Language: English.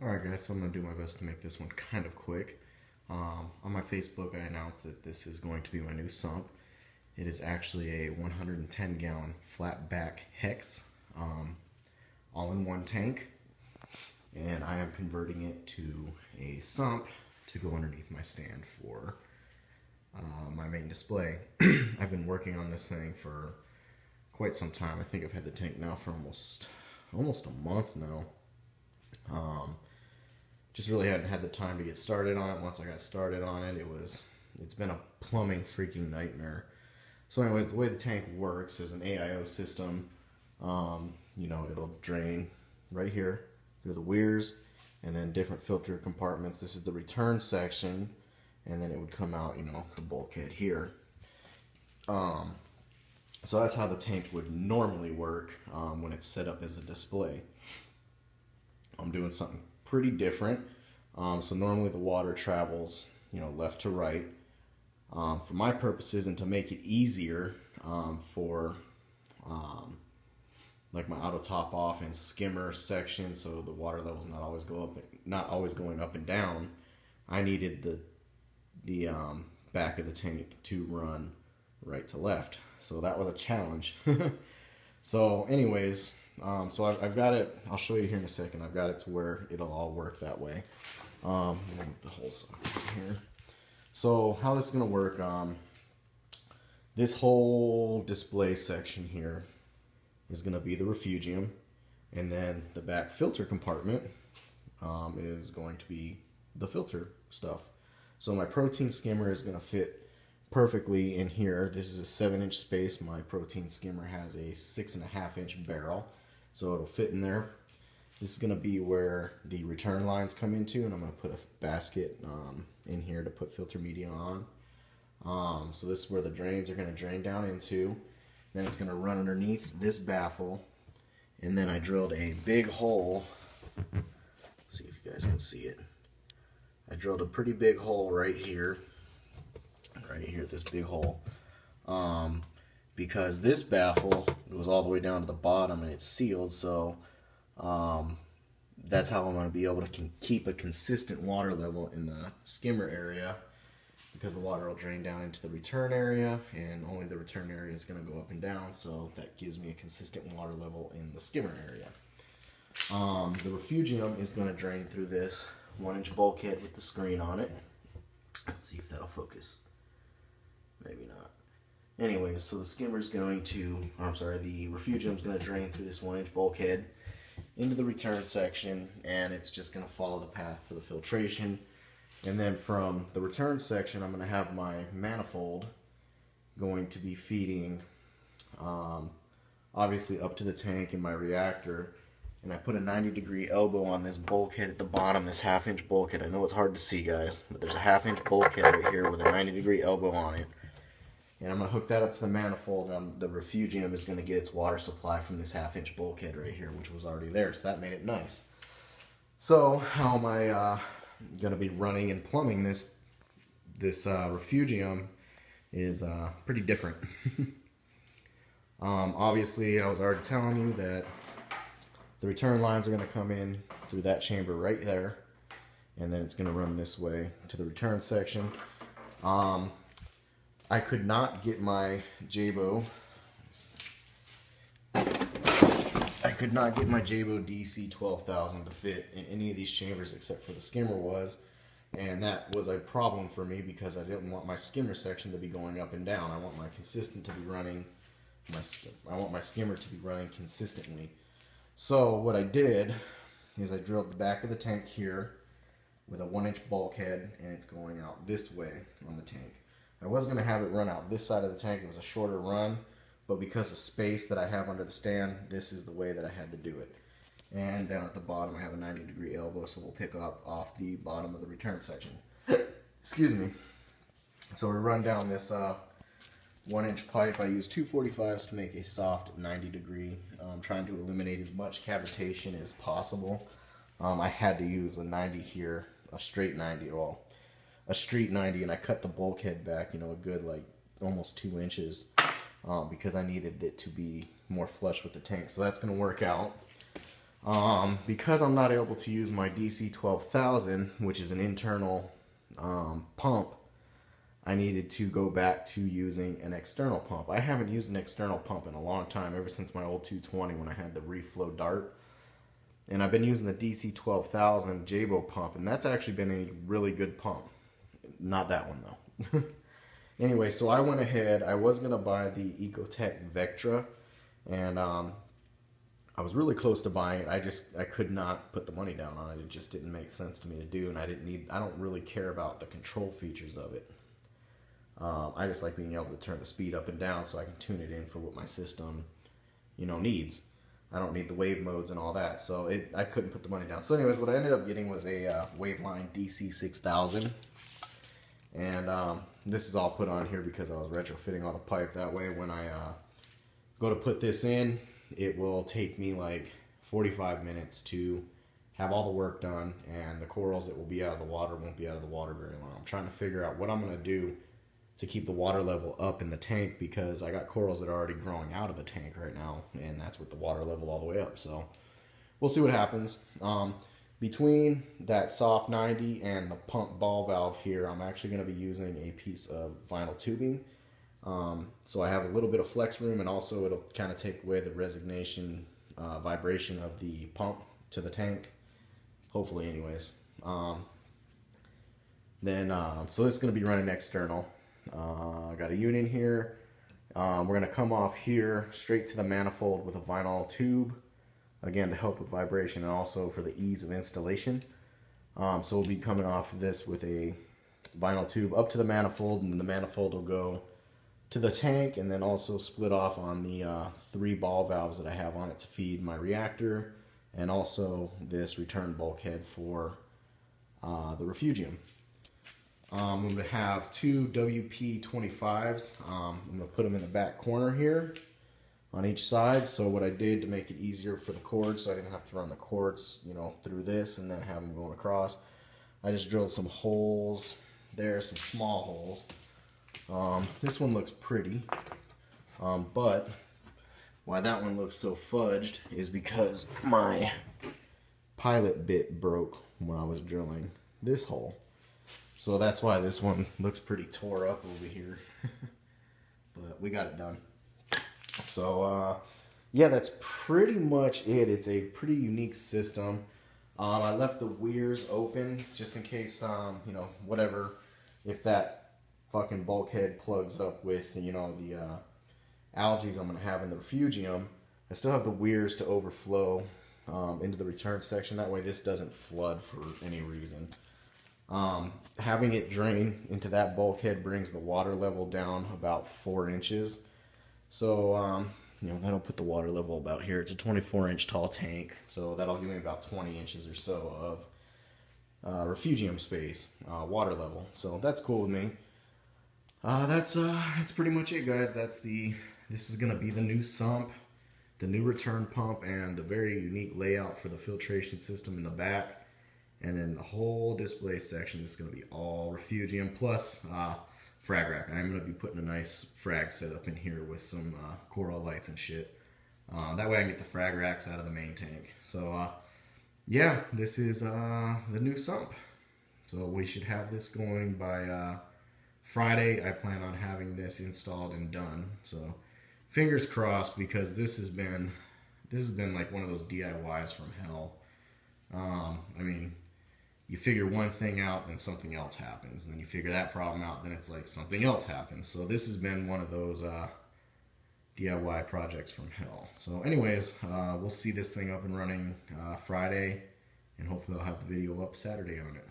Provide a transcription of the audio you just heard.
Alright guys, so I'm going to do my best to make this one kind of quick. On my Facebook I announced that this is going to be my new sump. It is actually a 110 gallon flat back hex, all in one tank. And I am converting it to a sump to go underneath my stand for my main display. I've been working on this thing for quite some time. I think I've had the tank now for almost a month now. Just really hadn't had the time to get started on it. Once I got started on it, it's been a plumbing freaking nightmare. So anyways, the way the tank works is an AIO system. It'll drain right here through the weirs and then different filter compartments. This is the return section, and then it would come out, the bulkhead here. So that's how the tank would normally work when it's set up as a display. I'm doing something pretty different. So normally the water travels, left to right. For my purposes and to make it easier for like my auto top off and skimmer section, so the water levels not always going up and down, I needed the back of the tank to run right to left. So that was a challenge. So anyways, so I've got it, I'll show you here in a second. I've got it to where it'll all work that way. Move the whole socket here. So how this is going to work, this whole display section here is going to be the refugium, and then the back filter compartment is going to be the filter stuff. So my protein skimmer is going to fit perfectly in here. This is a 7-inch space. My protein skimmer has a 6.5-inch barrel, so it'll fit in there. This is going to be where the return lines come into, and I'm going to put a basket in here to put filter media on. So this is where the drains are going to drain down into. Then it's going to run underneath this baffle, and then I drilled a big hole. Let's see if you guys can see it. I drilled a pretty big hole right here, this big hole, because this baffle goes all the way down to the bottom and it's sealed. So that's how I'm going to be able to keep a consistent water level in the skimmer area, because the water will drain down into the return area, and only the return area is going to go up and down, so that gives me a consistent water level in the skimmer area. The refugium is going to drain through this 1-inch bulkhead with the screen on it. Let's see if that'll focus. Maybe not. Anyways, so the skimmer's going to, the refugium's going to drain through this 1-inch bulkhead into the return section, and it's just going to follow the path for the filtration. And then from the return section, I'm going to have my manifold going to be feeding obviously up to the tank and my reactor. And I put a 90-degree elbow on this bulkhead at the bottom, this 1/2-inch bulkhead. I know it's hard to see, guys, but there's a 1/2-inch bulkhead right here with a 90-degree elbow on it. And I'm going to hook that up to the manifold, and the refugium is going to get its water supply from this 1/2-inch bulkhead right here, which was already there, so that made it nice. So how am I going to be running and plumbing this refugium is pretty different. Obviously, I was already telling you that the return lines are going to come in through that chamber right there, and then it's going to run this way to the return section. I could not get my Jabo DC 12,000 to fit in any of these chambers except for the skimmer was, and that was a problem for me because I didn't want my skimmer section to be going up and down. I want my skimmer to be running consistently. So what I did is I drilled the back of the tank here with a 1-inch bulkhead, and it's going out this way on the tank. I was going to have it run out this side of the tank. It was a shorter run, but because of space that I have under the stand, this is the way that I had to do it. And down at the bottom I have a 90-degree elbow, so we'll pick up off the bottom of the return section. Excuse me. So we run down this 1-inch pipe. I use 245s to make a soft 90-degree. I'm trying to eliminate as much cavitation as possible. I had to use a 90 here, a straight 90, a street 90, and I cut the bulkhead back, a good almost 2 inches, because I needed it to be more flush with the tank. So that's going to work out. Because I'm not able to use my DC 12,000, which is an internal pump, I needed to go back to using an external pump. I haven't used an external pump in a long time, ever since my old 220 when I had the reflow dart. And I've been using the DC 12,000 Jabo pump, and that's actually been a really good pump. Not that one though. Anyway, so I went ahead. I was gonna buy the Ecotech Vectra, and I was really close to buying it. I could not put the money down on it. It just didn't make sense to me to do, and I don't really care about the control features of it. I just like being able to turn the speed up and down so I can tune it in for what my system, needs. I don't need the wave modes and all that, so I couldn't put the money down. So anyways, what I ended up getting was a Waveline DC 6000, and this is all put on here because I was retrofitting all the pipe. That way when I go to put this in, it will take me like 45 minutes to have all the work done, and the corals that will be out of the water won't be out of the water very long. I'm trying to figure out what I'm going to do to keep the water level up in the tank, because I got corals that are already growing out of the tank right now, and that's with the water level all the way up. So we'll see what happens. Between that soft 90 and the pump ball valve here, I'm actually going to be using a piece of vinyl tubing. So I have a little bit of flex room, and also it'll kind of take away the resignation vibration of the pump to the tank, hopefully anyways. So this is going to be running external. I got a unit here. We're going to come off here straight to the manifold with a vinyl tube, again to help with vibration and also for the ease of installation. So we'll be coming off of this with a vinyl tube up to the manifold, and then the manifold will go to the tank, and then also split off on the 3 ball valves that I have on it to feed my reactor, and also this return bulkhead for the refugium. I'm going to have 2 WP-25s. I'm going to put them in the back corner here on each side. So what I did to make it easier for the cords, so I didn't have to run the cords, through this and then have them going across, I just drilled some holes there, some small holes. This one looks pretty, but why that one looks so fudged is because my pilot bit broke when I was drilling this hole. So that's why this one looks pretty tore up over here. But we got it done. So yeah, that's pretty much it. It's a pretty unique system. I left the weirs open just in case, whatever, if that fucking bulkhead plugs up with, the algae I'm going to have in the refugium. I still have the weirs to overflow into the return section. That way this doesn't flood for any reason. Having it drain into that bulkhead brings the water level down about 4 inches. So, that'll put the water level about here. It's a 24-inch tall tank, so that'll give me about 20 inches or so of refugium space, water level. So that's cool with me. That's pretty much it, guys. This is gonna be the new sump, the new return pump, and the very unique layout for the filtration system in the back. And then the whole display section is going to be all refugium plus frag rack. I'm going to be putting a nice frag setup in here with some coral lights and shit. That way I can get the frag racks out of the main tank. So yeah, this is the new sump. So we should have this going by Friday. I plan on having this installed and done. So fingers crossed, because this has been like one of those DIYs from hell. I mean, you figure one thing out, then something else happens. And then you figure that problem out, then it's like something else happens. So this has been one of those DIY projects from hell. So anyways, we'll see this thing up and running Friday, and hopefully I'll have the video up Saturday on it.